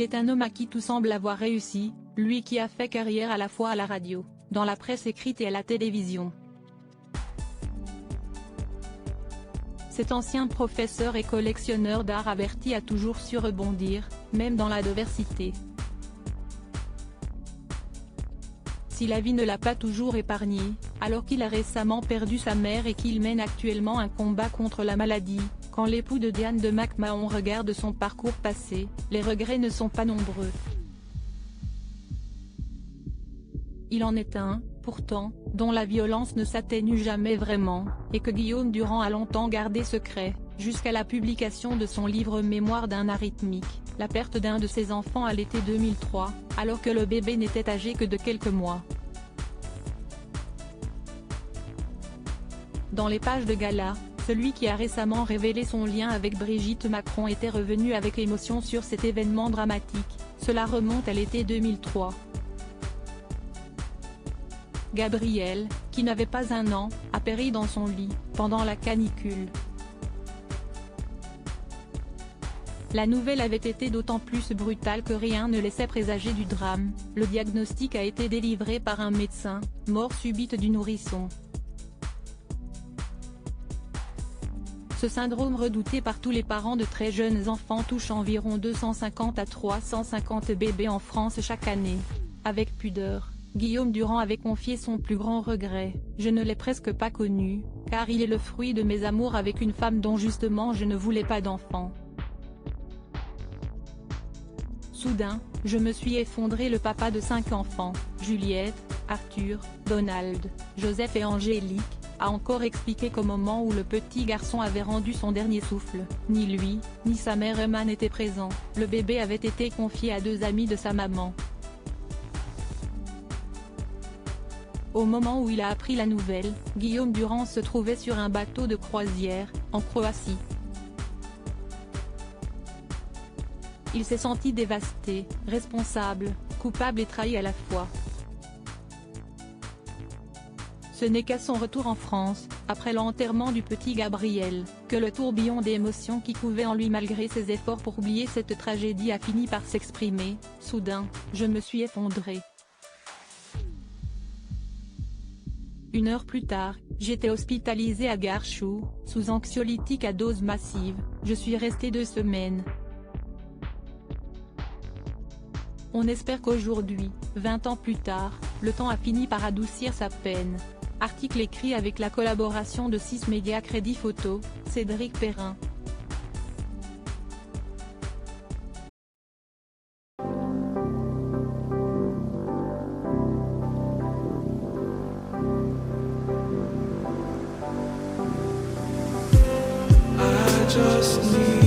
Il est un homme à qui tout semble avoir réussi, lui qui a fait carrière à la fois à la radio, dans la presse écrite et à la télévision. Cet ancien professeur et collectionneur d'art averti a toujours su rebondir, même dans l'adversité. Si la vie ne l'a pas toujours épargné, alors qu'il a récemment perdu sa mère et qu'il mène actuellement un combat contre la maladie, quand l'époux de Diane de McMahon regarde son parcours passé, les regrets ne sont pas nombreux. Il en est un, pourtant, dont la violence ne s'atténue jamais vraiment, et que Guillaume Durand a longtemps gardé secret, jusqu'à la publication de son livre Mémoire d'un arythmique, la perte d'un de ses enfants à l'été 2003, alors que le bébé n'était âgé que de quelques mois. Dans les pages de gala, celui qui a récemment révélé son lien avec Brigitte Macron était revenu avec émotion sur cet événement dramatique, cela remonte à l'été 2003. Gabriel, qui n'avait pas un an, a péri dans son lit, pendant la canicule. La nouvelle avait été d'autant plus brutale que rien ne laissait présager du drame. Le diagnostic a été délivré par un médecin, mort subite du nourrisson. Ce syndrome redouté par tous les parents de très jeunes enfants touche environ 250 à 350 bébés en France chaque année. Avec pudeur, Guillaume Durand avait confié son plus grand regret: je ne l'ai presque pas connu, car il est le fruit de mes amours avec une femme dont justement je ne voulais pas d'enfant. Soudain, je me suis effondré. Le papa de 5 enfants, Juliette, Arthur, Donald, Joseph et Angélique, a encore expliqué qu'au moment où le petit garçon avait rendu son dernier souffle, ni lui, ni sa mère Emma n'étaient présents. Le bébé avait été confié à 2 amis de sa maman. Au moment où il a appris la nouvelle, Guillaume Durand se trouvait sur un bateau de croisière, en Croatie. Il s'est senti dévasté, responsable, coupable et trahi à la fois. Ce n'est qu'à son retour en France, après l'enterrement du petit Gabriel, que le tourbillon d'émotions qui couvait en lui malgré ses efforts pour oublier cette tragédie a fini par s'exprimer. Soudain, je me suis effondré. 1 heure plus tard, j'étais hospitalisé à Garchow, sous anxiolytique à dose massive. Je suis resté 2 semaines. On espère qu'aujourd'hui, 20 ans plus tard, le temps a fini par adoucir sa peine. Article écrit avec la collaboration de 6 médias. Crédit photo, Cédric Perrin. I just need